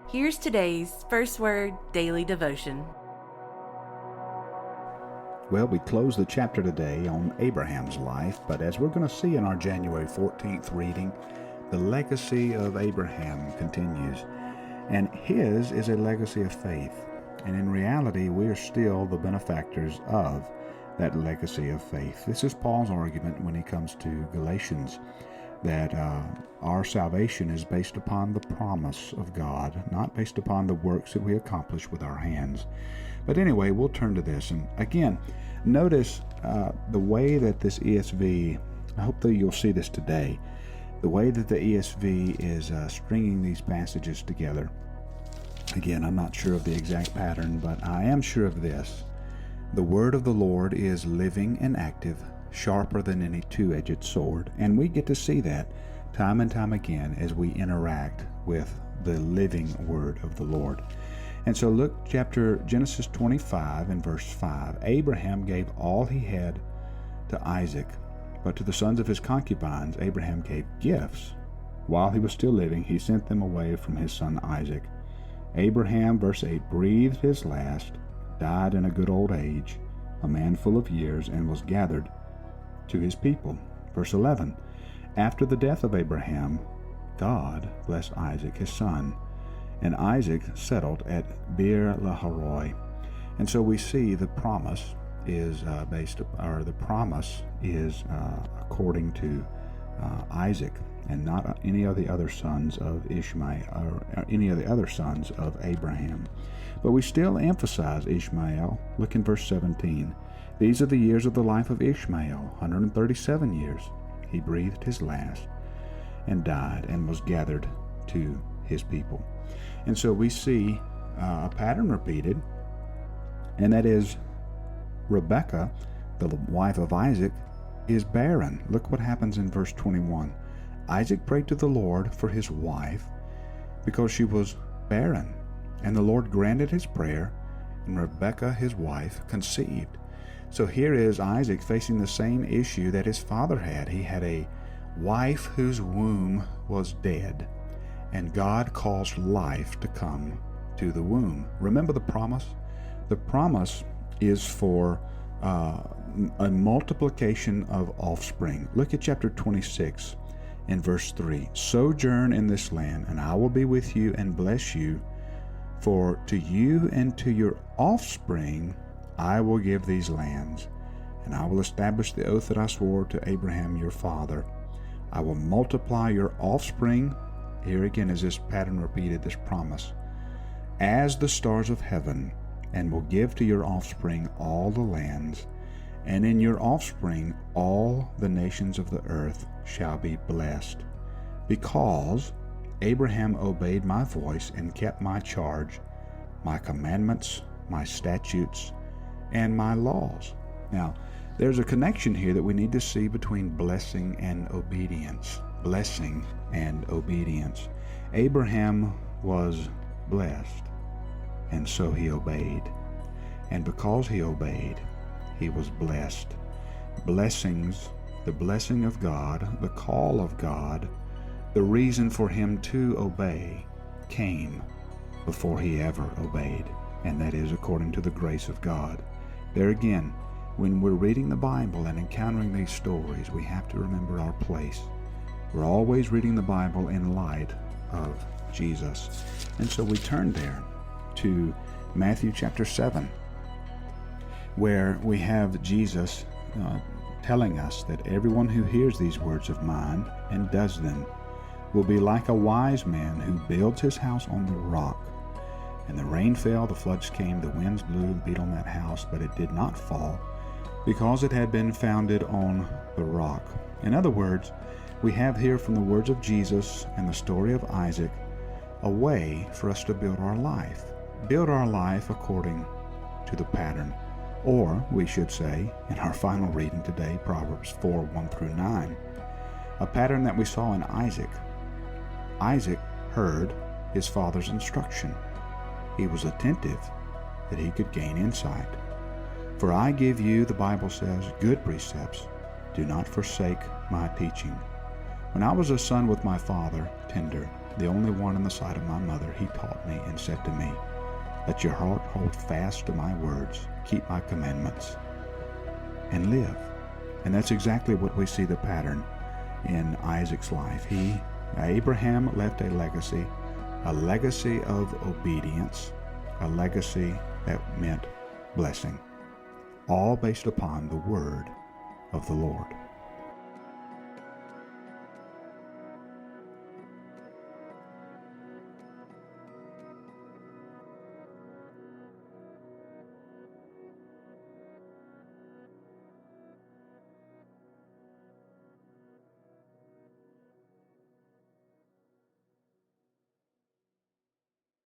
Here's today's First Word Daily Devotion. Well, we close the chapter today on Abraham's life, but as we're going to see in our January 14th reading, the legacy of Abraham continues, and his is a legacy of faith. And in reality, we are still the benefactors of that legacy of faith. This is Paul's argument when he comes to Galatians, that our salvation is based upon the promise of God, not based upon the works that we accomplish with our hands. But anyway, we'll turn to this. And again, notice the way that this ESV, I hope that you'll see this today, the way that the ESV is stringing these passages together. Again, I'm not sure of the exact pattern, but I am sure of this. The word of the Lord is living and active, sharper than any two-edged sword. And we get to see that time and time again as we interact with the living word of the Lord. And so look, Genesis 25 and verse 5. Abraham gave all he had to Isaac, but to the sons of his concubines Abraham gave gifts. While he was still living, he sent them away from his son Isaac. Abraham, verse 8, breathed his last, died in a good old age, a man full of years, and was gathered to his people. Verse 11, after the death of Abraham, God blessed Isaac his son, and Isaac settled at Beer-lahai. And so we see the promise is according to Isaac, and not any of the other sons of Ishmael or any of the other sons of Abraham. But we still emphasize Ishmael. Look in verse 17. These are the years of the life of Ishmael, 137 years. He breathed his last and died and was gathered to his people. And so we see a pattern repeated, and that is Rebekah, the wife of Isaac, is barren. Look what happens in verse 21. Isaac prayed to the Lord for his wife because she was barren, and the Lord granted his prayer, and Rebekah, his wife, conceived. So here is Isaac facing the same issue that his father had. He had a wife whose womb was dead, and God caused life to come to the womb. Remember the promise? The promise is for a multiplication of offspring. Look at chapter 26 in verse 3. Sojourn in this land, and I will be with you and bless you, for to you and to your offspring I will give these lands, and I will establish the oath that I swore to Abraham your father. I will multiply your offspring. Here again is this pattern repeated, this promise, as the stars of heaven, and will give to your offspring all the lands, and in your offspring all the nations of the earth shall be blessed, because Abraham obeyed my voice and kept my charge, my commandments, my statutes, and my laws. Now, there's a connection here that we need to see between blessing and obedience. Blessing and obedience. Abraham was blessed, and so he obeyed. And because he obeyed, he was blessed. Blessings, the blessing of God, the call of God, the reason for him to obey came before he ever obeyed, and that is according to the grace of God. There again, when we're reading the Bible and encountering these stories, we have to remember our place. We're always reading the Bible in light of Jesus. And so we turn there to Matthew chapter 7, where we have Jesus telling us that everyone who hears these words of mine and does them will be like a wise man who builds his house on the rock. And the rain fell, the floods came, the winds blew and beat on that house, but it did not fall, because it had been founded on the rock. In other words, we have here from the words of Jesus and the story of Isaac a way for us to build our life. Build our life according to the pattern. Or, we should say, in our final reading today, Proverbs 4, 1 through 9, a pattern that we saw in Isaac. Isaac heard his father's instruction. He was attentive that he could gain insight. For I give you, the Bible says, good precepts. Do not forsake my teaching. When I was a son with my father, tender, the only one in the sight of my mother, he taught me and said to me, let your heart hold fast to my words, keep my commandments, and live. And that's exactly what we see the pattern in Isaac's life. Abraham left a legacy of obedience, a legacy that meant blessing, all based upon the word of the Lord.